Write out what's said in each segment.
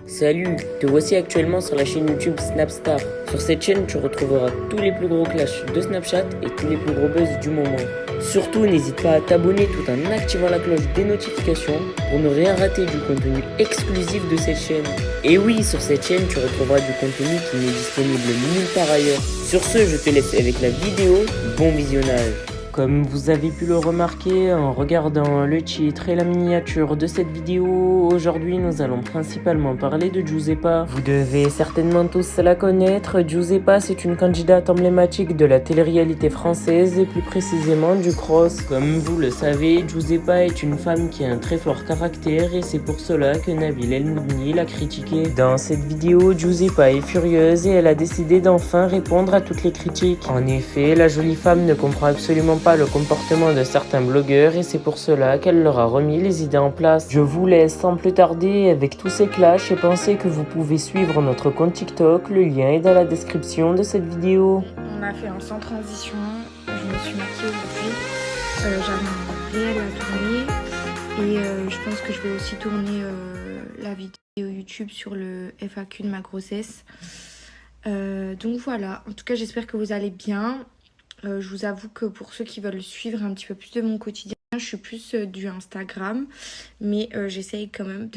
Salut, te voici actuellement sur la chaîne YouTube Snapstar. Sur cette chaîne, tu retrouveras tous les plus gros clashs de Snapchat et tous les plus gros buzz du moment. Surtout, n'hésite pas à t'abonner tout en activant la cloche des notifications pour ne rien rater du contenu exclusif de cette chaîne. Et oui, sur cette chaîne, tu retrouveras du contenu qui n'est disponible nulle part ailleurs. Sur ce, je te laisse avec la vidéo. Bon visionnage. Comme vous avez pu le remarquer en regardant le titre et la miniature de cette vidéo, aujourd'hui nous allons principalement parler de Giuseppa. Vous devez certainement tous la connaître. Giuseppa, c'est une candidate emblématique de la télé-réalité française et plus précisément du cross. Comme vous le savez, Giuseppa est une femme qui a un très fort caractère et c'est pour cela que Nabil El Mouni l'a critiquée. Dans cette vidéo, Giuseppa est furieuse et elle a décidé d'enfin répondre à toutes les critiques. En effet, la jolie femme ne comprend absolument pas le comportement de certains blogueurs et c'est pour cela qu'elle leur a remis les idées en place. Je vous laisse sans plus tarder avec tous ces clashs et pensez que vous pouvez suivre notre compte TikTok, le lien est dans la description de cette vidéo. On a fait un sans transition, je me suis maquillée aujourd'hui, j'avais un réel à tourner et je pense que je vais aussi tourner la vidéo YouTube sur le FAQ de ma grossesse. Donc voilà, en tout cas j'espère que vous allez bien. Je vous avoue que pour ceux qui veulent suivre un petit peu plus de mon quotidien, je suis plus du Instagram. Mais j'essaye quand même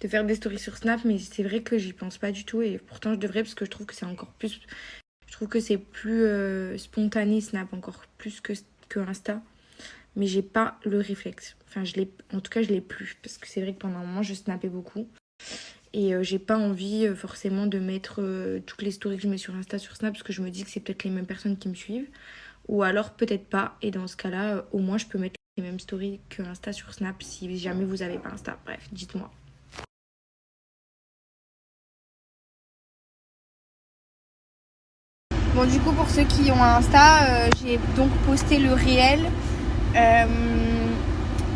de faire des stories sur Snap. Mais c'est vrai que j'y pense pas du tout. Et pourtant je devrais parce que je trouve que c'est encore plus... Je trouve que c'est plus spontané Snap, encore plus que Insta. Mais j'ai pas le réflexe. Enfin, en tout cas, je l'ai plus. Parce que c'est vrai que pendant un moment, je snappais beaucoup. Et j'ai pas envie forcément de mettre toutes les stories que je mets sur Insta sur Snap parce que je me dis que c'est peut-être les mêmes personnes qui me suivent. Ou alors peut-être pas. Et dans ce cas-là, au moins je peux mettre les mêmes stories que Insta sur Snap si jamais vous avez pas Insta. Bref, dites-moi. Bon, du coup, pour ceux qui ont un Insta, j'ai donc posté le réel.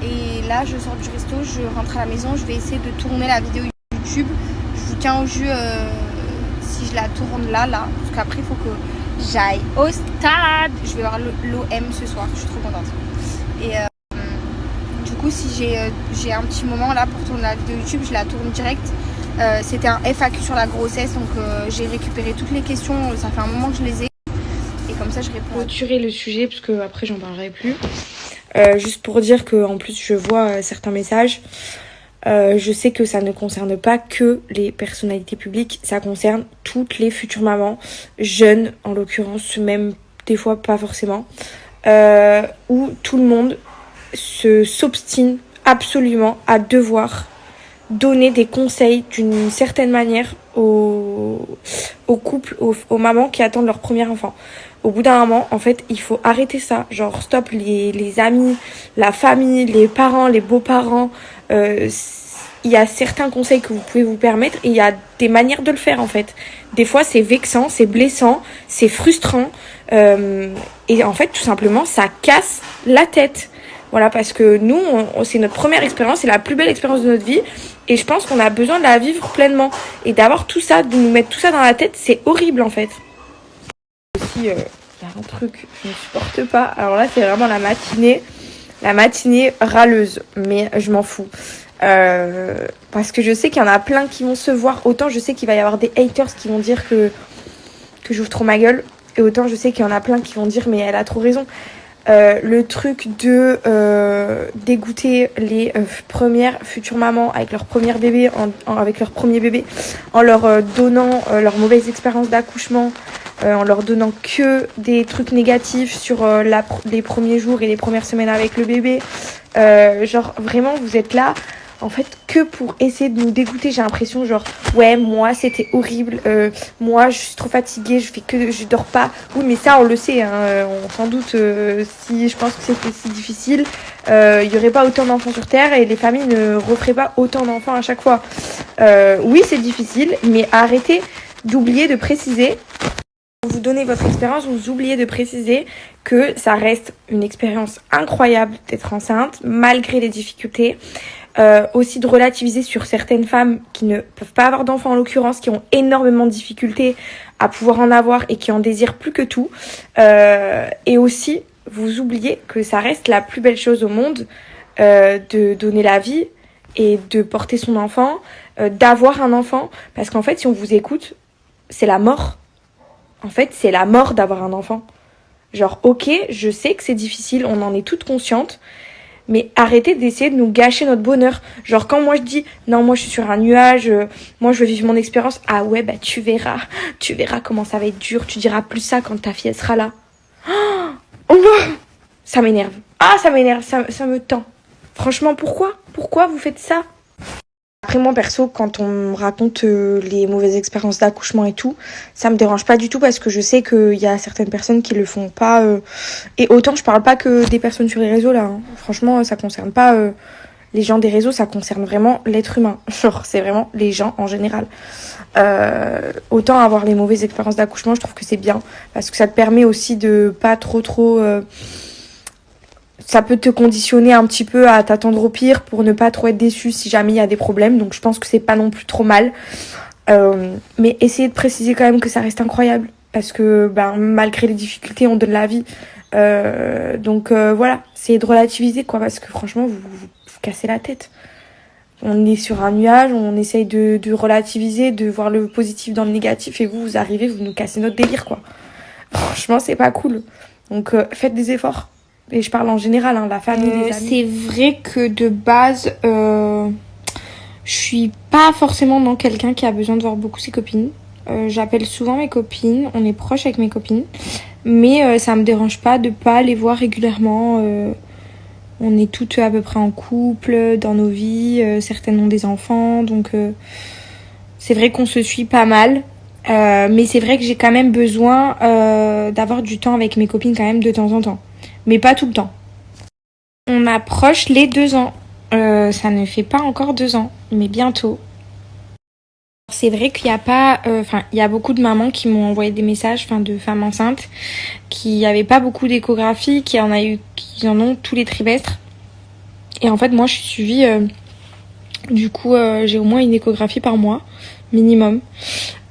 Et là, je sors du resto, je rentre à la maison, je vais essayer de tourner la vidéo YouTube. Je vous tiens au jus si je la tourne là, parce qu'après il faut que j'aille au stade. Je vais voir l'OM ce soir, je suis trop contente. Et du coup si j'ai un petit moment là pour tourner la vidéo YouTube, je la tourne direct. C'était un FAQ sur la grossesse, donc j'ai récupéré toutes les questions, ça fait un moment que je les ai. Et comme ça je réponds. Clôturer le sujet parce que après j'en parlerai plus. Juste pour dire que en plus je vois certains messages. Je sais que ça ne concerne pas que les personnalités publiques, ça concerne toutes les futures mamans, jeunes en l'occurrence, même des fois pas forcément, où tout le monde s'obstine absolument à devoir donner des conseils d'une certaine manière aux couples, aux mamans qui attendent leur premier enfant. Au bout d'un moment, en fait, il faut arrêter ça. Genre, stop, les amis, la famille, les parents, les beaux-parents. Il y a certains conseils que vous pouvez vous permettre et il y a des manières de le faire, en fait. Des fois, c'est vexant, c'est blessant, c'est frustrant. Et en fait, tout simplement, ça casse la tête. Voilà, parce que nous, c'est notre première expérience, c'est la plus belle expérience de notre vie. Et je pense qu'on a besoin de la vivre pleinement. Et d'avoir tout ça, de nous mettre tout ça dans la tête, c'est horrible, en fait. Aussi, il y a un truc que je ne supporte pas. Alors là, c'est vraiment la matinée râleuse. Mais je m'en fous. Parce que je sais qu'il y en a plein qui vont se voir. Autant je sais qu'il va y avoir des haters qui vont dire que j'ouvre trop ma gueule. Et autant je sais qu'il y en a plein qui vont dire mais elle a trop raison. Le truc de dégoûter les premières futures mamans avec leur premier bébé, avec leur premier bébé, en leur donnant leur mauvaise expérience d'accouchement, en leur donnant que des trucs négatifs sur les premiers jours et les premières semaines avec le bébé. Genre vraiment vous êtes là en fait que pour essayer de nous dégoûter. J'ai l'impression genre ouais moi c'était horrible, moi je suis trop fatiguée, je dors pas. Oui mais ça on le sait hein, on s'en doute. Si je pense que c'était si difficile, il y aurait pas autant d'enfants sur terre et les familles ne referaient pas autant d'enfants à chaque fois. Oui c'est difficile mais arrêtez d'oublier de préciser. Vous donnez votre expérience, vous oubliez de préciser que ça reste une expérience incroyable d'être enceinte malgré les difficultés. Aussi de relativiser sur certaines femmes qui ne peuvent pas avoir d'enfants en l'occurrence, qui ont énormément de difficultés à pouvoir en avoir et qui en désirent plus que tout. Et aussi, vous oubliez que ça reste la plus belle chose au monde, de donner la vie et de porter son enfant, d'avoir un enfant. Parce qu'en fait, si on vous écoute, c'est la mort. En fait, c'est la mort d'avoir un enfant. Genre, ok, je sais que c'est difficile, on en est toutes conscientes, mais arrêtez d'essayer de nous gâcher notre bonheur. Genre, quand moi je dis, non, moi je suis sur un nuage, moi je veux vivre mon expérience, ah ouais, bah tu verras comment ça va être dur, tu diras plus ça quand ta fille elle sera là. Oh, ça m'énerve. Ah, ça m'énerve, ça me tend. Franchement, pourquoi vous faites ça? Après moi perso, quand on me raconte les mauvaises expériences d'accouchement et tout, ça me dérange pas du tout parce que je sais qu'il y a certaines personnes qui le font pas. Et autant je parle pas que des personnes sur les réseaux là. Hein. Franchement, ça concerne pas les gens des réseaux, ça concerne vraiment l'être humain. Genre c'est vraiment les gens en général. Autant avoir les mauvaises expériences d'accouchement, je trouve que c'est bien parce que ça te permet aussi de pas trop ça peut te conditionner un petit peu à t'attendre au pire pour ne pas trop être déçu si jamais il y a des problèmes. Donc je pense que c'est pas non plus trop mal. Mais essayez de préciser quand même que ça reste incroyable. Parce que malgré les difficultés, on donne la vie. Donc voilà, essayez de relativiser quoi. Parce que franchement, vous cassez la tête. On est sur un nuage, on essaye de relativiser, de voir le positif dans le négatif. Et vous arrivez, vous nous cassez notre délire quoi. Franchement, c'est pas cool. Donc faites des efforts. Et je parle en général, hein, la famille, les amis. C'est vrai que de base, je suis pas forcément dans quelqu'un qui a besoin de voir beaucoup ses copines. J'appelle souvent mes copines, on est proches avec mes copines. Mais ça me dérange pas de pas les voir régulièrement. On est toutes à peu près en couple, dans nos vies. Certaines ont des enfants, donc c'est vrai qu'on se suit pas mal. Mais c'est vrai que j'ai quand même besoin d'avoir du temps avec mes copines quand même de temps en temps. Mais pas tout le temps. On approche les 2 ans. Ça ne fait pas encore 2 ans, mais bientôt. C'est vrai qu'il n'y a pas... il y a beaucoup de mamans qui m'ont envoyé des messages, de femmes enceintes, qui n'avaient pas beaucoup d'échographie, qui en ont tous les trimestres. Et en fait, moi, je suis suivie... du coup, j'ai au moins une échographie par mois, minimum.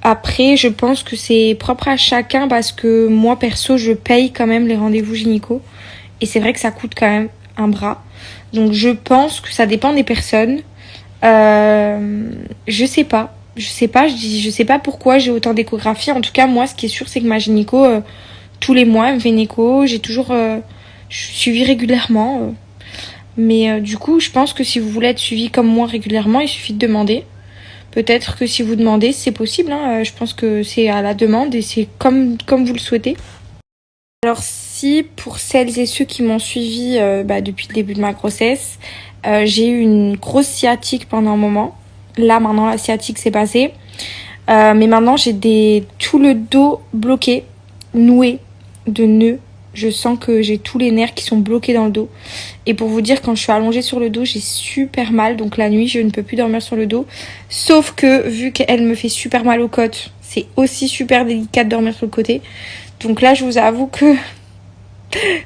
Après, je pense que c'est propre à chacun parce que moi, perso, je paye quand même les rendez-vous gynéco. Et c'est vrai que ça coûte quand même un bras. Donc je pense que ça dépend des personnes. Je sais pas, je sais pas pourquoi j'ai autant d'échographies. En tout cas, moi, ce qui est sûr, c'est que ma gynéco, tous les mois, elle me fait une écho. J'ai toujours... je suis suivie régulièrement. Mais du coup, je pense que si vous voulez être suivi comme moi régulièrement, il suffit de demander. Peut-être que si vous demandez, c'est possible. Hein. Je pense que c'est à la demande et c'est comme vous le souhaitez. Alors si, pour celles et ceux qui m'ont suivi depuis le début de ma grossesse, j'ai eu une grosse sciatique pendant un moment. Là, maintenant, la sciatique s'est passée. Mais maintenant, j'ai tout le dos bloqué, noué de nœuds. Je sens que j'ai tous les nerfs qui sont bloqués dans le dos. Et pour vous dire, quand je suis allongée sur le dos, j'ai super mal. Donc la nuit, je ne peux plus dormir sur le dos. Sauf que, vu qu'elle me fait super mal aux côtes, c'est aussi super délicat de dormir sur le côté. Donc là, je vous avoue que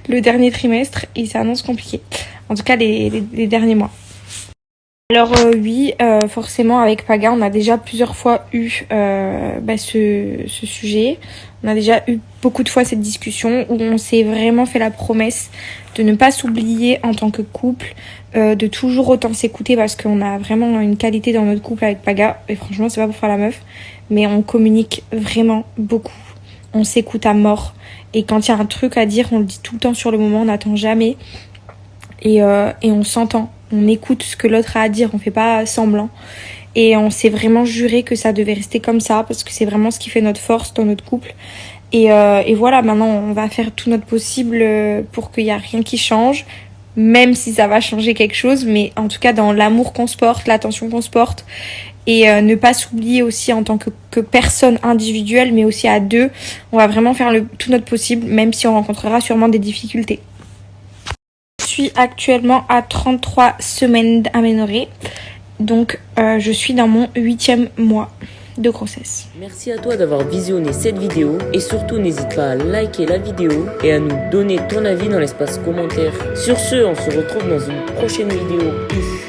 le dernier trimestre, il s'annonce compliqué. En tout cas, les derniers mois. Alors oui, forcément, avec Paga, on a déjà plusieurs fois eu ce sujet. On a déjà eu beaucoup de fois cette discussion où on s'est vraiment fait la promesse de ne pas s'oublier en tant que couple, de toujours autant s'écouter parce qu'on a vraiment une qualité dans notre couple avec Paga. Et franchement, c'est pas pour faire la meuf, mais on communique vraiment beaucoup. On s'écoute à mort. Et quand il y a un truc à dire, on le dit tout le temps sur le moment, on n'attend jamais. Et on s'entend. On écoute ce que l'autre a à dire, on fait pas semblant. Et on s'est vraiment juré que ça devait rester comme ça, parce que c'est vraiment ce qui fait notre force dans notre couple. Et voilà, maintenant on va faire tout notre possible pour qu'il n'y ait rien qui change, même si ça va changer quelque chose, mais en tout cas dans l'amour qu'on se porte, l'attention qu'on se porte, et ne pas s'oublier aussi en tant que personne individuelle, mais aussi à deux. On va vraiment faire tout notre possible, même si on rencontrera sûrement des difficultés. Je suis actuellement à 33 semaines d'aménorrhée. Donc je suis dans mon 8e mois de grossesse. Merci à toi d'avoir visionné cette vidéo et surtout n'hésite pas à liker la vidéo et à nous donner ton avis dans l'espace commentaire. Sur ce, on se retrouve dans une prochaine vidéo. Peace.